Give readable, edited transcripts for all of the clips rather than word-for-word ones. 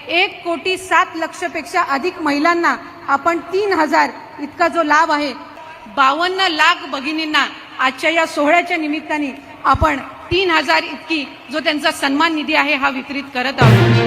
1,07,00,000पेक्षा अधिक महिलांना आपण 3,000 इतका जो लाभ आहे, 52 लाख भगिनींना आजच्या या सोहळ्याच्या निमित्ताने आपण 3,000 इतकी जो त्यांचा सन्मान निधी आहे हा वितरित करत आहोत।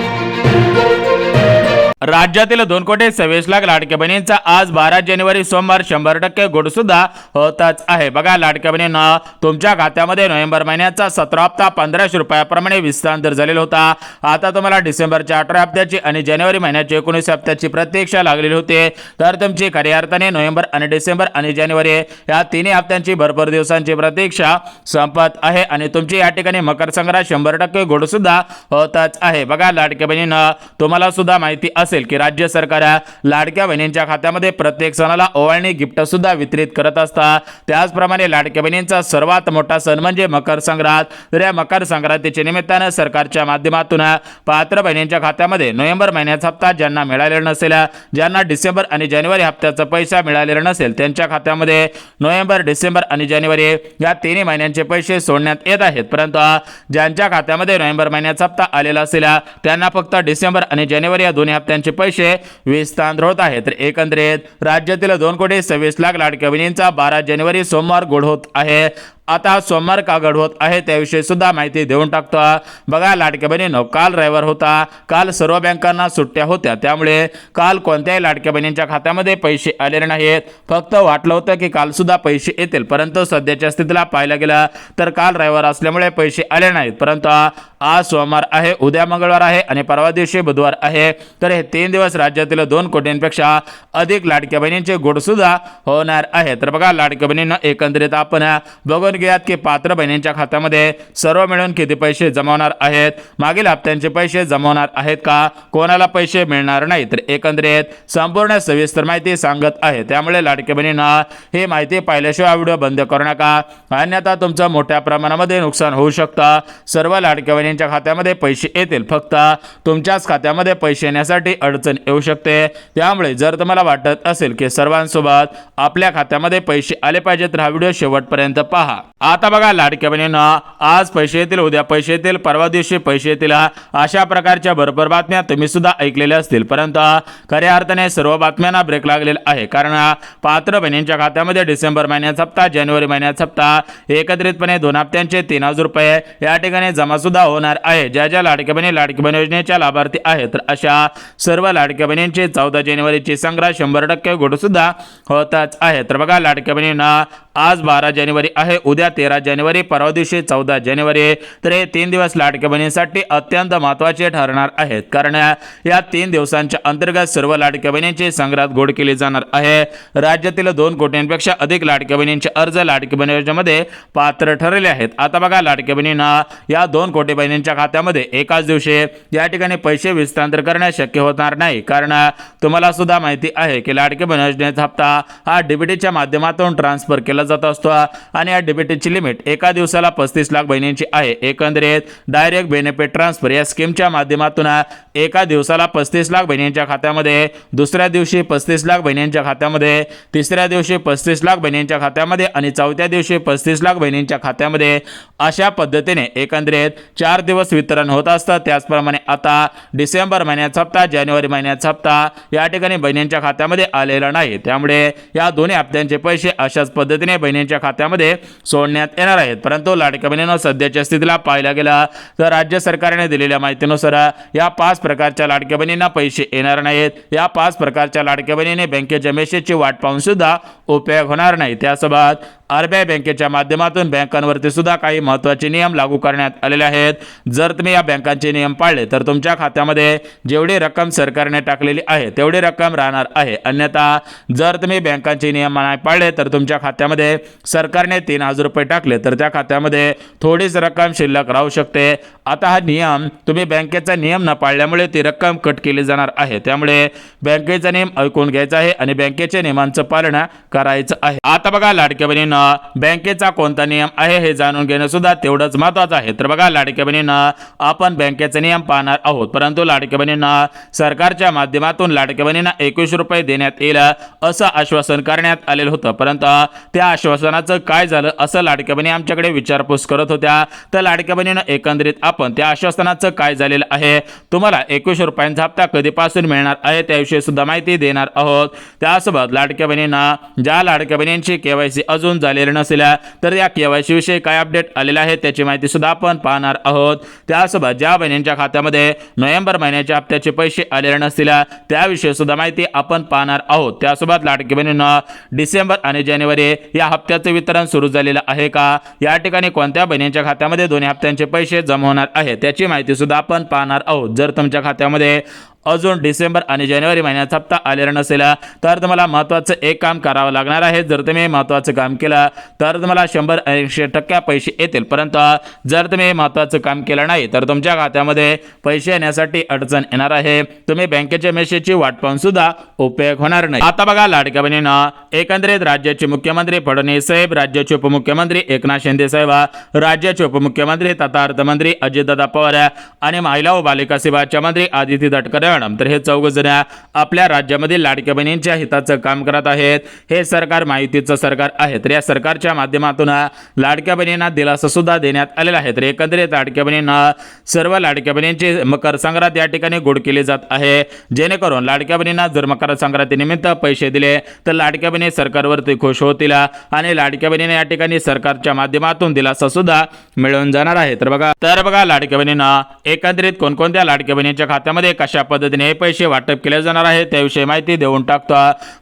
राज्यातील 2,26,00,000 लाडक्या बहिणींचा आज 12 जानेवारी सोमवार 100% गोड सुद्धा होतच आहे। बघा, लाडक्या बहिणींना तुमच्या खात्यामध्ये नोव्हेंबर महिन्याचा 17 हप्ता 1500 रुपयाप्रमाणे विस्तार झालेला होता। आता तुम्हाला डिसेंबरच्या 18 हप्त्याची आणि जानेवारी महिन्याची 19 हप्त्याची प्रतीक्षा लागलेली होती। तर तुमची खऱ्या अर्थाने नोव्हेंबर आणि डिसेंबर आणि जानेवारी या तिन्ही हप्त्यांची भरपूर दिवसांची प्रतीक्षा संपत आहे आणि तुमची या ठिकाणी मकर संक्रांत 100% गोड सुद्धा होतच आहे। बघा, लाडक्या बहिणींना तुम्हाला सुद्धा माहिती असेल की राज्य सरकार लाडक्या बहिणींच्या खात्यामध्ये प्रत्येक सणाला ओवाळणी गिफ्ट सुद्धा वितरित करत असतात। त्याचप्रमाणे लाडक्या बहिणींचा सर्वात मोठा सण म्हणजे मकर संक्रांत। तर या मकर संक्रांतीच्या निमित्ताने सरकारच्या माध्यमातून पात्र बहिणींच्या खात्यामध्ये नोव्हेंबर महिन्याचा हप्ता ज्यांना मिळालेला नसेल, ज्यांना डिसेंबर आणि जानेवारी हप्त्याचा पैसा मिळालेला नसेल, त्यांच्या खात्यामध्ये नोव्हेंबर, डिसेंबर आणि जानेवारी या तिन्ही महिन्यांचे पैसे सोडण्यात येत आहेत। परंतु ज्यांच्या खात्यामध्ये नोव्हेंबर महिन्याचा हप्ता आलेला असेल त्यांना फक्त डिसेंबर आणि जानेवारी या दोन्ही हप्त्यांचे पैसे विस्तार होत आहेत। तर एकंदरीत राज्यातील 2,26,00,000 लाडक्या बहिणींचा 12 जानेवारी सोमवार गोड होत आहे। आता सोमवार का गोड होत आहे त्याविषयी सुद्धा माहिती देऊन टाकतो। बघा, लाडक्या बहिणींनो, काल रविवार होता, काल सर्व बँकांना सुट्ट्या होत्या, त्यामुळे काल कोणत्याही लाडक्या बहिणींच्या खात्यामध्ये पैसे आलेले नाहीत। फक्त वाटलं होतं की काल सुद्धा पैसे येतील, परंतु सध्याच्या स्थितीला पाहायला गेलं तर काल रविवार असल्यामुळे पैसे आले नाहीत। परंतु आज सोमवार आहे, उद्या मंगळवार आहे आणि परवा दिवशी बुधवार आहे। तर हे 3 दिवस राज्यातील 2 कोटींपेक्षा अधिक लाडक्या बहिणींचे गोड सुद्धा होणार आहे। तर बघा, लाडक्या बहिणींना एकंदरीत आपण बघून घ्यात की पात्र बहिणींच्या खात्यामध्ये सर्व मिळून किती पैसे जमवणार आहेत, मागील हप्त्यांचे पैसे जमवणार आहेत का, कोणाला पैसे मिळणार नाही, तर एकंदरीत संपूर्ण सविस्तर माहिती सांगत आहे। त्यामुळे लाडक्या बहिणींना ही माहिती पाहिल्याशिवाय व्हिडिओ बंद करू नका, अन्यथा तुमचं मोठ्या प्रमाणामध्ये नुकसान होऊ शकतं। सर्व लाडक्या बहिणींच्या खात्यामध्ये पैसे येतील, फक्त तुमच्याच खात्यामध्ये पैसे येण्यासाठी अडचण येऊ शकते। त्यामुळे जर तुम्हाला वाटत असेल की सर्वांसोबत आपल्या खात्यामध्ये पैसे आले पाहिजे तर हा व्हिडिओ शेवटपर्यंत पहा। आता बघा, लाडक्या बहिणींना आज पैसे येतील, उद्या पैसे येतील, परवा दिवशी पैसे येतील, अशा प्रकारच्या भरपूर बातम्या तुम्ही सुद्धा ऐकलेल्या असतील। परंतु खऱ्या अर्थाने सर्व बातम्यांना ब्रेक लागलेला आहे, कारण पात्र बहिणींच्या खात्यामध्ये डिसेंबर महिन्याचा हप्ता, जानेवारी महिन्याचा हप्ता एकत्रितपणे 2 हप्त्यांचे 3,000 रुपये या ठिकाणी जमा सुद्धा होणार आहे। ज्या ज्या लाडक्या बहिणी लाडकी बहीण योजनेच्या लाभार्थी आहेत, तर अशा सर्व लाडक्या बहिणींची 14 जानेवारीची संक्रांत 100% गोड सुद्धा होतच आहे। तर बघा, लाडक्या बहिणींना आज 12 जानेवारी आहे, उद्या 13 जानेवारी, परवा दिवशी 14 जानेवारी। तर हे 3 दिवस लाडक्या बहिणींसाठी अत्यंत महत्त्वाचे ठरणार आहेत, कारण या 3 दिवसांच्या अंतर्गत सर्व लाडक्या बहिणींची संक्रांत गोड केली जाणार आहे। राज्यातील 2 कोटींपेक्षा अधिक लाडक्या बहिणींचे अर्ज लाडकी बहीण योजनेमध्ये पात्र ठरले आहेत। आता बघा, लाडक्या बहिणींना या 2 कोटी बहिणींच्या खात्यामध्ये एकाच दिवशी या ठिकाणी पैसे विस्तार करणे शक्य होणार नाही, कारण तुम्हाला सुद्धा माहिती आहे की लाडकी बहीण योजनेचा हप्ता हा डीबीटीच्या माध्यमातून ट्रान्सफर केला जात असतो आणि या डीबीटीची लिमिट एका दिवसाला 35 लाख बहिणींची आहे। एकंदरीत डायरेक्ट बेनिफिट ट्रान्सफर या स्कीमच्या माध्यमातून एका दिवसाला 35 लाख बहिणींच्या खात्यामध्ये, दुसऱ्या दिवशी 35 लाख बहिणींच्या खात्यामध्ये, तिसऱ्या दिवशी 35 लाख बहिणींच्या खात्यामध्ये आणि चौथ्या दिवशी 35 लाख बहिणींच्या खात्यामध्ये, अशा पद्धतीने एकंदरीत 4 दिवस वितरण होत असतं। त्याचप्रमाणे आता डिसेंबर महिन्याचा हप्ता, जानेवारी महिन्याचा हप्ता या ठिकाणी बहिणींच्या खात्यामध्ये आलेला नाही, त्यामुळे या दोन्ही हप्त्यांचे पैसे अशाच पद्धतीने बहिणींच्या खात्यामध्ये सोडण्यात येणार आहेत। परंतु लाडक्या बहिणींनो, सध्याच्या स्थितीला पाहायला गेला तर राज्य सरकारने दिलेल्या माहितीनुसार या 5 प्रकारच्या लाडक्या बहिणींना पैसे येणार नाहीत। या 5 प्रकारच्या लाडक्या बहिणीने बँकेच्या मेसेजची वाट पाहून सुद्धा उपयोग होणार नाही। त्यासोबत आरबीआय बँकेच्या माध्यमातून बँकांवरती सुद्धा काही महत्त्वाचे नियम लागू करण्यात आलेले आहेत। जर तुम्ही या बँकांचे नियम पाळले तर तुमच्या खात्यामध्ये जेवढी रक्कम सरकारने टाकलेली आहे तेवढी रक्कम राहणार आहे, अन्यथा जर तुम्ही बँकांचे नियम नाही पाळले तर तुमच्या खात्यामध्ये सरकारने 3,000 रुपये टाकले तर त्या खात्यामध्ये थोडीच रक्कम शिल्लक राहू शकते। आता हा नियम तुम्ही बँकेचा नियम न पाळल्यामुळे ती रक्कम कट केली जाणार आहे, त्यामुळे बँकेचा नियम ऐकून घ्यायचा आहे आणि बँकेच्या नियमांचं पालन करायचं आहे। आता बघा, लाडक्या बहिणींनो, बँकेचा कोणता नियम आहे हे जाणून घेणं सुद्धा तेवढंच महत्त्वाचं आहे. तर बघा लाडक्या बहिणींना आपण बँकेचे नियम पाहणार आहोत, परंतु लाडक्या बहिणींना सरकारच्या माध्यमातून लाडक्या बहिणींना 21 रुपये देण्यात येईल असं आश्वासन करण्यात आलेलं होतं, परंतु त्या आश्वासनाचं काय झालं असं लाडक्या बहिणी आमच्याकडे विचारपूस करत होत्या. तर लाडक्या बहिणींना एकंदरीत आपण त्या आश्वासनाचं काय झालेलं आहे, तुम्हाला 21 रुपयांचा हप्ता कधीपासून मिळणार आहे त्याविषयी सुद्धा माहिती देणार आहोत. त्यासोबत लाडक्या बहिणींना ज्या लाडक्या बहिणींची केवायसी अजून झालेली नसेल तर या केवायसी विषयी काय अपडेट आलेला आहे त्याची माहिती सुद्धा आपण पाहणार आहोत. त्यासोबत ज्या बहिणींच्या खात्यामध्ये नोव्हेंबर महिन्याच्या हप्त्याचे पैसे आलेले नसतील त्याविषयी सुद्धा माहिती आपण पाहणार आहोत. त्यासोबत लाडकी बहिणींना डिसेंबर आणि जानेवारी या हप्त्याचे वितरण सुरू झालेलं आहे का, या ठिकाणी कोणत्या बहिणींच्या खात्यामध्ये दोन्ही हप्त्यांचे पैसे जमा होणार आहे त्याची माहिती सुद्धा आपण पाहणार आहोत. जर तुमच्या खात्यामध्ये अजून डिसेंबर आणि जानेवारी महिन्याचा हप्ता आलेला नसेल तर तुम्हाला महत्त्वाचं एक काम करावं लागणार आहे. जर तुम्ही महत्त्वाचं काम केलं तर तुम्हाला 100% पैसे येतील, परंतु जर तुम्ही महत्त्वाचं काम केलं नाही तर तुमच्या खात्यामध्ये पैसे येण्यासाठी अडचण येणार आहे. तुम्ही बँकेच्या मेसेजची वाट पाहून सुद्धा उपयोग होणार नाही. आता बघा लाडक्या बहिणींना एकंदरीत राज्याचे मुख्यमंत्री फडणवीस साहेब, राज्याचे उपमुख्यमंत्री एकनाथ शिंदे साहेब, राज्याचे उपमुख्यमंत्री तथा अर्थमंत्री अजितदादा पवार आणि महिला व बालिका सेवाच्या मंत्री आदिती तटकरे तर हे चौघजण आपल्या राज्यामधील लाडक्या बहिणींच्या हिताचं काम करत आहेत. हे सरकार माहितीचं सरकार आहे, तर या सरकारच्या माध्यमातून लाडक्या बहिणींना दिलासा सुद्धा देण्यात आलेला आहे. तर एकंदरीत लाडक्या बहिणींना सर्व लाडक्या बहिणींची मकर संक्रांत या ठिकाणी गोड केली जात आहे, जेणेकरून लाडक्या बहिणींना जर मकर संक्रांतीनिमित्त पैसे दिले तर लाडक्या बहिणी सरकारवरती खुश होतील आणि लाडक्या बहिणीने या ठिकाणी सरकारच्या माध्यमातून दिलासा सुद्धा मिळून जाणार आहे. तर बघा लाडक्या बहिणींना एकंदरीत कोणकोणत्या लाडक्या बहिणींच्या खात्यामध्ये कशा पद्धतीने हे पैसे वाटप केले जाणार आहे त्याविषयी माहिती देऊन टाकतो.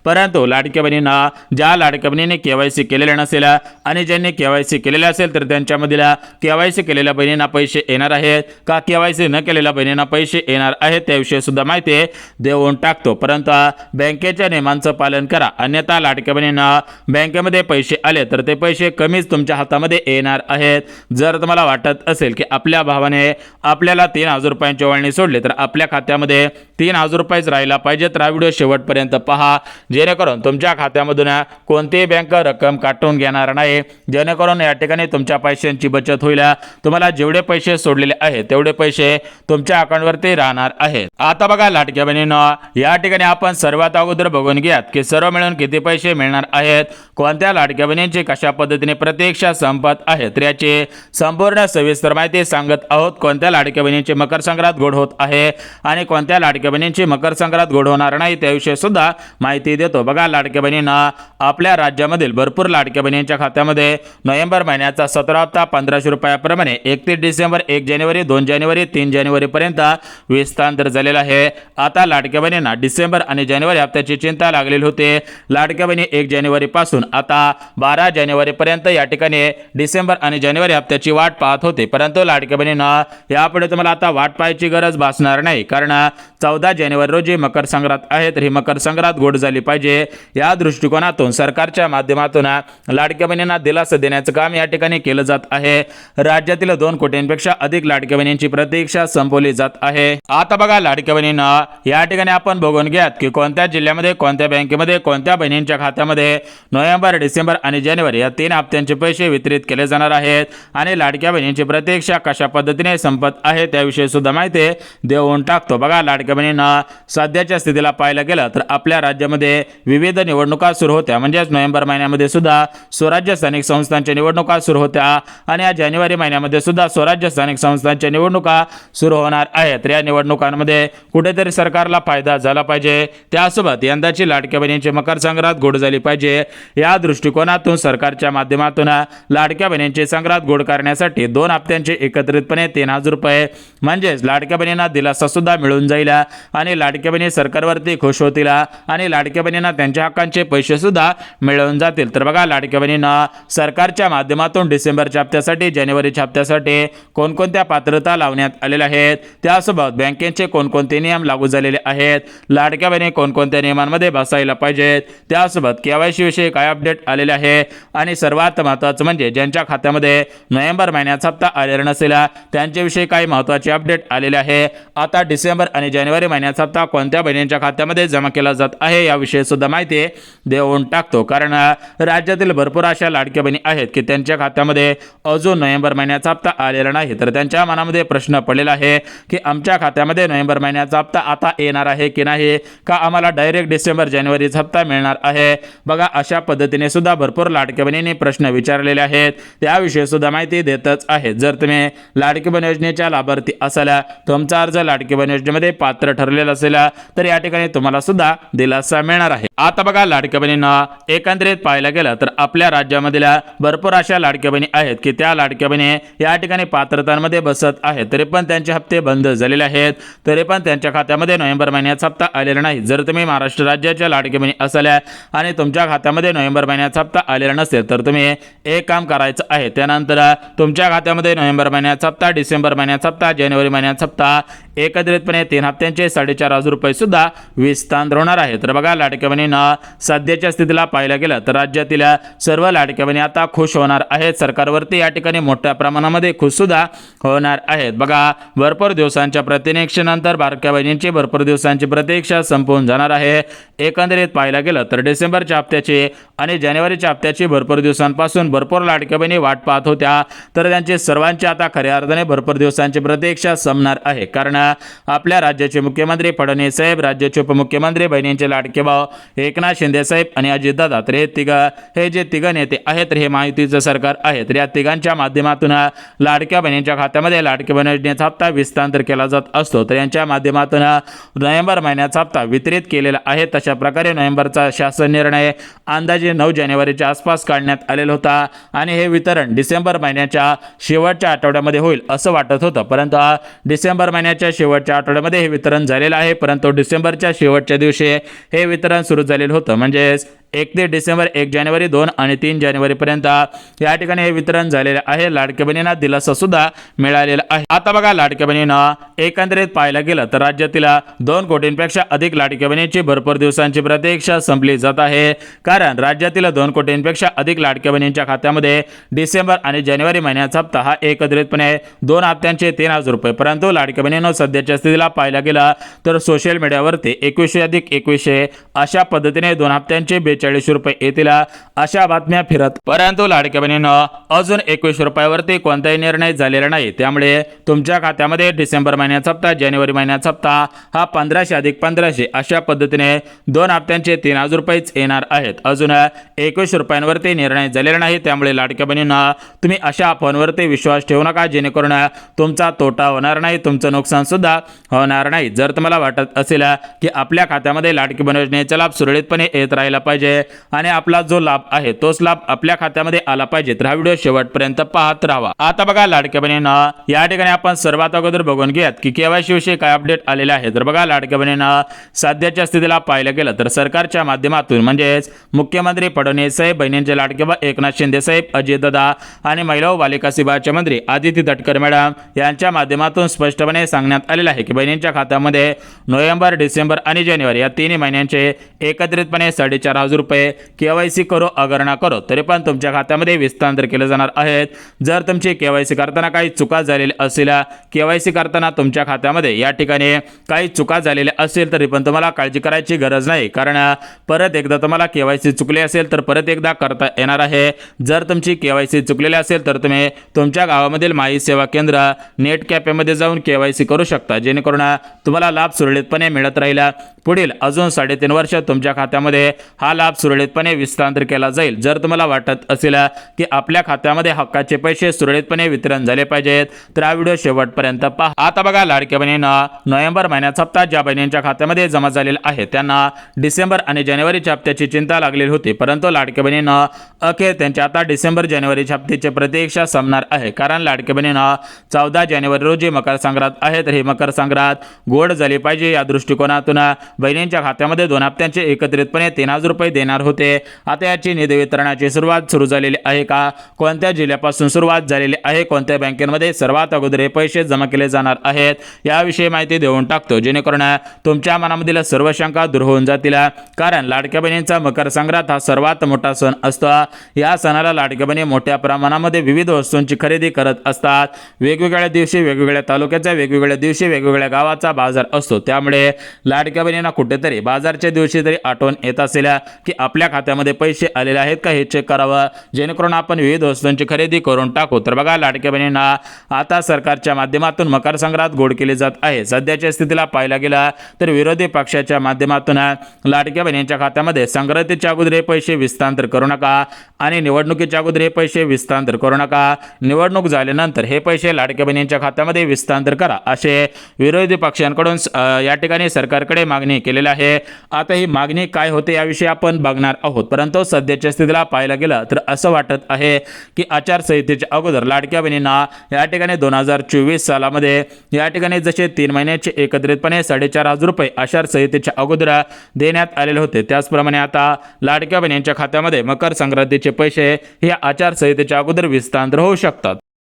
परंतु लाडक्या बहिणींना ज्या लाडक्या बहिणीने केवायसी केलेले नसेल आणि ज्यांनी केवायसी केलेले असेल तर त्यांच्यामधील केवायसी केलेल्या बहिणींना पैसे येणार आहेत का, केवायसी न केलेल्या बहिणींना पैसे येणार आहेत त्याविषयी सुद्धा माहिती देऊन टाकतो. परंतु बँकेच्या नियमांचं पालन करा, अन्यथा लाडक्या बहिणींना बँकेमध्ये पैसे आले तर ते पैसे कमीच तुमच्या हातामध्ये येणार आहेत. जर तुम्हाला वाटत असेल की आपल्या भावाने आपल्याला 3000 रुपयांची वळणी सोडली तर आपल्या खात्यामध्ये 3000 रुपयेच राहिला पाहिजे, तर हा व्हिडिओ शेवटपर्यंत पहा, जेणेकरून तुमच्या खात्यामधून कोणतीही बँक रक्कम काटून घेणार नाही, जेणेकरून या ठिकाणी तुमच्या पैशांची बचत होईल. तुम्हाला जेवढे पैसे सोडलेले आहेत तेवढे पैसे तुमच्या अकाउंटवरती राहणार आहेत. आता बघा लाडक्या बहिणींनो, या ठिकाणी आपण सर्वात अगोदर बघून घ्यात की सर्व मिळून किती पैसे मिळणार आहेत, कोणत्या लाडक्या बहिणींची कशा पद्धतीने प्रतीक्षा संपत आहे तर याची संपूर्ण सविस्तर माहिती सांगत आहोत. कोणत्या लाडक्या बहिणींची मकर संक्रांत गोड होत आहे आणि कोणत्या लाडक्या बहिणींची मकर संक्रांत गोड होणार नाही त्याविषयी सुद्धा माहिती देतो. बघा लाडक्या बहिणींना आपल्या राज्यामधील भरपूर लाडक्या बहिणींच्या खात्यामध्ये नोव्हेंबर महिन्याचा 17 हप्ता 1500 रुपयाप्रमाणे 31 डिसेंबर, 1 जानेवारी, 2 जानेवारी, 3 जानेवारी पर्यंत विस्तांतर झालेला आहे. आता लाडक्या बहिणींना डिसेंबर आणि जानेवारी हप्त्याची चिंता लागलेली होती. लाडक्या बहिणी 1 जानेवारी पासून आता 12 जानेवारी पर्यंत या ठिकाणी डिसेंबर आणि जानेवारी हप्त्याची वाट पाहत होते, परंतु लाडक्या बहिणींना यापुढे तुम्हाला आता वाट पाहायची गरज भासणार नाही, कारण 14 जानेवारी रोजी मकर संक्रांत आहे, तर ही मकर संक्रांत गोड झाली पाहिजे या दृष्टिकोनातून सरकारच्या माध्यमातून लाडक्या बहिणींना दिलासा देण्याचं काम या ठिकाणी केलं जात आहे. राज्यातील 2 कोटींपेक्षा अधिक लाडक्या बहिणींची प्रतीक्षा संपवली जात आहे. आता बघा लाडक्या बहिणींना या ठिकाणी आपण बघून घ्यात की कोणत्या जिल्ह्यामध्ये, कोणत्या बँकेमध्ये, कोणत्या बहिणींच्या खात्यामध्ये नोव्हेंबर, डिसेंबर आणि जानेवारी या 3 हप्त्यांचे पैसे वितरित केले जाणार आहेत आणि लाडक्या बहिणींची प्रतीक्षा कशा पद्धतीने संपत आहे त्याविषयी सुद्धा माहिती देऊन टाकतो. बघा लाडक्या बहिणींना सध्याच्या स्थितीला पाहायला गेलं तर आपल्या राज्यामध्ये विविध निवडणुका सुरू होत्या, म्हणजेच नोव्हेंबर महिन्यामध्ये सुद्धा स्वराज्य स्थानिक संस्थांच्या निवडणुका सुरू होत्या आणि या जानेवारी महिन्यामध्ये सुद्धा स्वराज्य स्थानिक संस्थांच्या निवडणुका सुरू होणार आहेत. तर या निवडणुकांमध्ये कुठेतरी सरकारला फायदा झाला पाहिजे, त्यासोबत यंदाची लाडक्या बहिणींची मकर संक्रांत गोड झाली पाहिजे या दृष्टिकोनातून सरकारच्या माध्यमातून लाडक्या बहिणींची संक्रांत गोड करण्यासाठी 2 हप्त्यांचे एकत्रितपणे 3000 रुपये म्हणजेच लाडक्या बहिणींना दिलासा सुद्धा मिळून जाईल आणि लाडक्या बहिणी सरकारवरती खुश होतील आणि लाडक्या बहिणींना त्यांच्या हक्कांचे पैसे सुद्धा मिळून जातील. तर बघा लाडक्या बहिणींना सरकारच्या माध्यमातून डिसेंबरच्या हप्त्यासाठी, जानेवारीच्या हप्त्यासाठी कोणकोणत्या पात्रता लावण्यात आलेल्या आहेत, त्यासोबत बँकेचे कोणकोणते नियम लागू झालेले आहेत, लाडक्या बहिणी कोणकोणत्या नियमांमध्ये बसायला पाहिजेत, त्यासोबत केवायसी विषयी काय अपडेट आलेले आहे आणि सर्वात महत्त्वाचं म्हणजे ज्यांच्या खात्यामध्ये नोव्हेंबर महिन्याचा हप्ता आलेला नसेल त्यांच्याविषयी काही महत्त्वाचे अपडेट आलेले आहे. आता डिसेंबर आणि जानेवारी महिन्याचा हप्ता कोणत्या बहिणींच्या खात्यामध्ये जमा केला जात आहे याविषयी सुद्धा माहिती देऊन टाकतो, कारण राज्यातील भरपूर अशा लाडक्या बहिणी आहेत की त्यांच्या खात्यामध्ये अजून नोव्हेंबर महिन्याचा हप्ता आलेला नाही. तर त्यांच्या मनामध्ये प्रश्न पडलेला आहे की आमच्या खात्यामध्ये नोव्हेंबर महिन्याचा हप्ता आता येणार आहे की नाही, का आम्हाला डायरेक्ट डिसेंबर जानेवारीचा हप्ता मिळणार आहे. बघा, अशा पद्धतीने सुद्धा भरपूर लाडक्या बहिणींनी प्रश्न विचारलेले आहेत, त्याविषयी सुद्धा माहिती देतच आहे. जर तुम्ही लाडकी बहीण योजनेच्या लाभार्थी असाल, तुमचा अर्ज लाडकी बहीण योजनेमध्ये पात्र ठरलेला असेल तर या ठिकाणी तुम्हाला सुद्धा दिलासा मिळणार आहे. आता बघा, लाडक्या बहिणींना एकंदरीत पाहायला गेलं तर आपल्या राज्यामधील भरपूर अशा लाडक्या बहिणी आहेत की त्या लाडक्या बहिणी या ठिकाणी पात्रतांमध्ये बसत आहेत, तरी पण त्यांचे हप्ते बंद झालेले आहेत, तरी पण त्यांच्या खात्यामध्ये नोव्हेंबर महिन्याचा हप्ता आलेला नाही. जर तुम्ही महाराष्ट्र राज्याच्या लाडकी बहिणी असल्या आणि तुमच्या खात्यामध्ये नोव्हेंबर महिन्याचा हप्ता आलेला नसेल तर तुम्ही एक काम करायचं आहे. त्यानंतर तुमच्या खात्यामध्ये नोव्हेंबर महिन्याचा हप्ता, डिसेंबर महिन्याचा हप्ता, जानेवारी महिन्याचा हप्ता एकत्रितपणे 3 हप्त्यांचे 4,500 रुपये सुद्धा विस्तार होणार आहे. तर बघा, लाडक्या बहिणींना सध्याच्या स्थितीला पाहायला गेलं तर राज्यातील सर्व लाडक्या बहिणी आता खुश होणार आहेत. सरकारवरती या ठिकाणी मोठ्या प्रमाणामध्ये खुश सुद्धा होणार आहेत. बघा, भरपूर दिवसांच्या प्रतीक्षेनंतर बारक्या बहिणींची भरपूर दिवसांची प्रतीक्षा संपवून जाणार आहे. एकंदरीत पाहायला गेलं तर डिसेंबरच्या हप्त्याची आणि जानेवारीच्या हप्त्याची भरपूर दिवसांपासून भरपूर लाडक्या बहिणी वाट पाहत होत्या, तर त्यांची सर्वांची आता खऱ्या अर्थाने भरपूर दिवसांची प्रतीक्षा संपणार आहे. कारण आपल्या राज्याचे मुख्यमंत्री फडणवीस साहेब, राज्याचे उपमुख्यमंत्री बहिणींचे लाडके भाऊ एकनाथ शिंदे साहेब आणि अजितदादा, तर हे जे तिघ नेते आहेत तर हे महायुतीचं सरकार आहे. तर या तिघांच्या माध्यमातून लाडक्या बहिणींच्या खात्यामध्ये लाडक्या बहीण योजनेचा हप्ता विस्तार केला जात असतो. तर यांच्या माध्यमातून नोव्हेंबर महिन्याचा हप्ता वितरित केलेला आहे. तशा प्रकारे नोव्हेंबरचा शासन निर्णय अंदाजे 9 जानेवारीच्या आसपास काढण्यात आलेला होता आणि हे वितरण डिसेंबर महिन्याच्या शेवटच्या आठवड्यामध्ये होईल असं वाटत होतं, परंतु डिसेंबर महिन्याच्या शेवटच्या आठवड्यामध्ये हे वितरण झालेलं आहे. परंतु डिसेंबरच्या शेवटच्या दिवशी हे वितरण सुरू झालेलं होतं, म्हणजेच 31 डिसेंबर, 1 जानेवारी, 2 आणि 3 जानेवारीपर्यंत या ठिकाणी हे वितरण झालेलं आहे. लाडक्या बहिणींना दिलासा सुद्धा मिळालेला आहे. आता बघा, लाडक्या बहिणींना एकंदरीत पाहायला गेलं तर राज्यातील 2 कोटींपेक्षा अधिक लाडक्या बहिणींची भरपूर दिवसांची प्रतीक्षा संपली जात आहे, कारण राज्यातील 2 कोटींपेक्षा अधिक लाडक्या बहिणींच्या खात्यामध्ये डिसेंबर आणि जानेवारी महिन्याचा हप्ता हा एकत्रितपणे 2 हप्त्यांचे 3,000 रुपये. परंतु लाडक्या बहिणींनो, सध्याच्या स्थितीला पाहायला गेलं तर सोशल मीडियावरती 2100 अशा पद्धतीने 2 हप्त्यांचे 42 रुपये येतील अशा बातम्या फिरत, परंतु लाडक्या बहिणींनो अजून 21 रुपयावरती कोणताही निर्णय झालेला नाही. त्यामुळे तुमच्या खात्यामध्ये डिसेंबर महिन्याचा हप्ता, जानेवारी महिन्याचा हप्ता हा 1500 अधिक 1500 अशा पद्धतीने 2 हप्त्यांचे 3,000 रुपयेच येणार आहेत. अजून 21 रुपयांवरती निर्णय झालेला नाही. त्यामुळे लाडक्या बहिणींना तुम्ही अशा फोनवरती विश्वास ठेवू नका, जेणेकरून तुमचा तोटा होणार नाही, तुमचं नुकसान सुद्धा होणार नाही. जर तुम्हाला वाटत असेल की आपल्या खात्यामध्ये लाडकी बहीण योजनेचा लाभ सुरळीतपणे येत राहिला पाहिजे आणि आपला जो लाभ आहे तोच लाभ आपल्या खात्यामध्ये आला पाहिजे, तर हा व्हिडिओ शेवटपर्यंत पाहत राहा. आता बघा, लाडक्या बहिणींना या ठिकाणी आपण सर्वात अगोदर बघून घेऊयात की केवायसी विषयी काय अपडेट आलेले आहे. तर बघा, लाडक्या बहिणींना सध्याच्या स्थितीला पाहायला गेलं तर सरकारच्या माध्यमातून म्हणजेच मुख्यमंत्री फडणवीस साहेब, बहिणींचे लाडके भाऊ एकनाथ शिंदे साहेब, अजितदादा आणि महिला व बालिका विभागाचे मंत्री आदिती तटकरे मॅडम यांच्या माध्यमातून स्पष्टपणे सांगण्यात आलेलं आहे की बहिणींच्या खात्यामध्ये नोव्हेंबर, डिसेंबर आणि जानेवारी या 3 महिन्यांचे एकत्रितपणे 4,500 रुपये केवायसी करो अगर ना करो तरी पण तुमच्या खात्यामध्ये विस्तार केले जाणार आहेत. जर तुमची केवायसी करताना काही चुका झालेल्या असेल, केवायसी करताना तुमच्या खात्यामध्ये या ठिकाणी काही चुका झालेल्या असेल तरी पण तुम्हाला काळजी करायची गरज नाही, कारण परत एकदा तुम्हाला केवायसी चुकली असेल तर परत एकदा करता येणार आहे. जर तुमची केवायसी चुकलेली असेल तर तुम्ही तुमच्या गावामधील माई सेवा केंद्र, नेट कॅफेमध्ये जाऊन केवायसी करू शकता, जेणेकरून तुम्हाला लाभ सुरळीतपणे मिळत राहील. पुढील अजून 3.5 वर्ष तुमच्या खात्यामध्ये हा लाभ सुरळीतपणे विस्तार केला जाईल. जर तुम्हाला वाटत असेल की आपल्या खात्यामध्ये हक्काचे पैसे सुरळीतपणे वितरण झाले पाहिजेत तर हा व्हिडिओ शेवटपर्यंत पहा. आता बघा, लाडक्या बहिणींना नोव्हेंबर महिन्याचा हप्ता ज्या बहिणींच्या खात्यामध्ये जमा झालेला आहे त्यांना डिसेंबर आणि जानेवारीच्या हप्त्याची चिंता लागलेली होती, परंतु लाडक्या बहिणींना अखेर त्यांच्या आता डिसेंबर जानेवारीच्या हप्त्याची प्रतीक्षा संपणार आहे. कारण लाडक्या बहिणींना 14 जानेवारी रोजी मकर संक्रांत आहे, तर ही मकर संक्रांत गोड झाली पाहिजे या दृष्टिकोनातून बहिणींच्या खात्यामध्ये 2 हप्त्यांचे एकत्रितपणे 3000 रुपये देणार होते. आता याची निधी वितरणाची सुरुवात सुरू झालेली आहे का? कोणत्या जिल्ह्यापासून सुरुवात झालेली आहे? कोणत्या बँकेमध्ये सर्वात अगोदर हे पैसे जमा केले जाणार आहेत याविषयी माहिती देऊन टाकतो, जेणेकरून तुमच्या मनामधील सर्व शंका दूर होऊन जातील. कारण लाडक्या बहिणींचा मकर संक्रांत हा सर्वात मोठा सण असतो. या सणाला लाडक्या बहिणी मोठ्या प्रमाणामध्ये विविध वस्तूंची खरेदी करत असतात. वेगवेगळ्या दिवशी वेगवेगळ्या तालुक्याचा, वेगवेगळ्या दिवशी वेगवेगळ्या गावाचा बाजार असतो. त्यामुळे लाडक्या बहिणींना कुठेतरी बाजारच्या दिवशी तरी आठवण येत असेल की आपल्या खात्यामध्ये पैसे आलेले आहेत का हे चेक करावं, जेणेकरून आपण विविध वस्तूंची खरेदी करून टाकू. तर बघा, लाडक्या बहिणींना आता सरकारच्या माध्यमातून मकर संक्रांत गोड केली जात आहे. सध्याच्या स्थितीला पाहायला गेला तर विरोधी पक्षाच्या माध्यमातून लाडक्या बहिणींच्या खात्यामध्ये संक्रांतीच्या अगोदर हे पैसे विस्तांतर करू नका आणि निवडणुकीच्या अगोदर हे पैसे विस्तांतर करू नका. निवडणूक झाल्यानंतर हे पैसे लाडक्या बहिणींच्या खात्यामध्ये विस्तांतर करा, असे विरोधी पक्षांकडून या ठिकाणी सरकारकडे मागणी केलेली आहे. आता ही मागणी काय होते याविषयी आपण बघणार आहोत. परंतु सध्याच्या स्थितीला पाहायला गेलं तर असं वाटत आहे की आचारसंहितेच्या अगोदर लाडक्या बहिणींना या ठिकाणी 2024 सालामध्ये या ठिकाणी जसे 3 महिन्याचे एकत्रितपणे 4500 रुपये आचारसंहितेच्या अगोदर देण्यात आलेले होते, त्याचप्रमाणे आता लाडक्या बहिणींच्या खात्यामध्ये मकर संक्रांतीचे पैसे या आचारसंहितेच्या अगोदर विस्तांतर होऊ शकतात.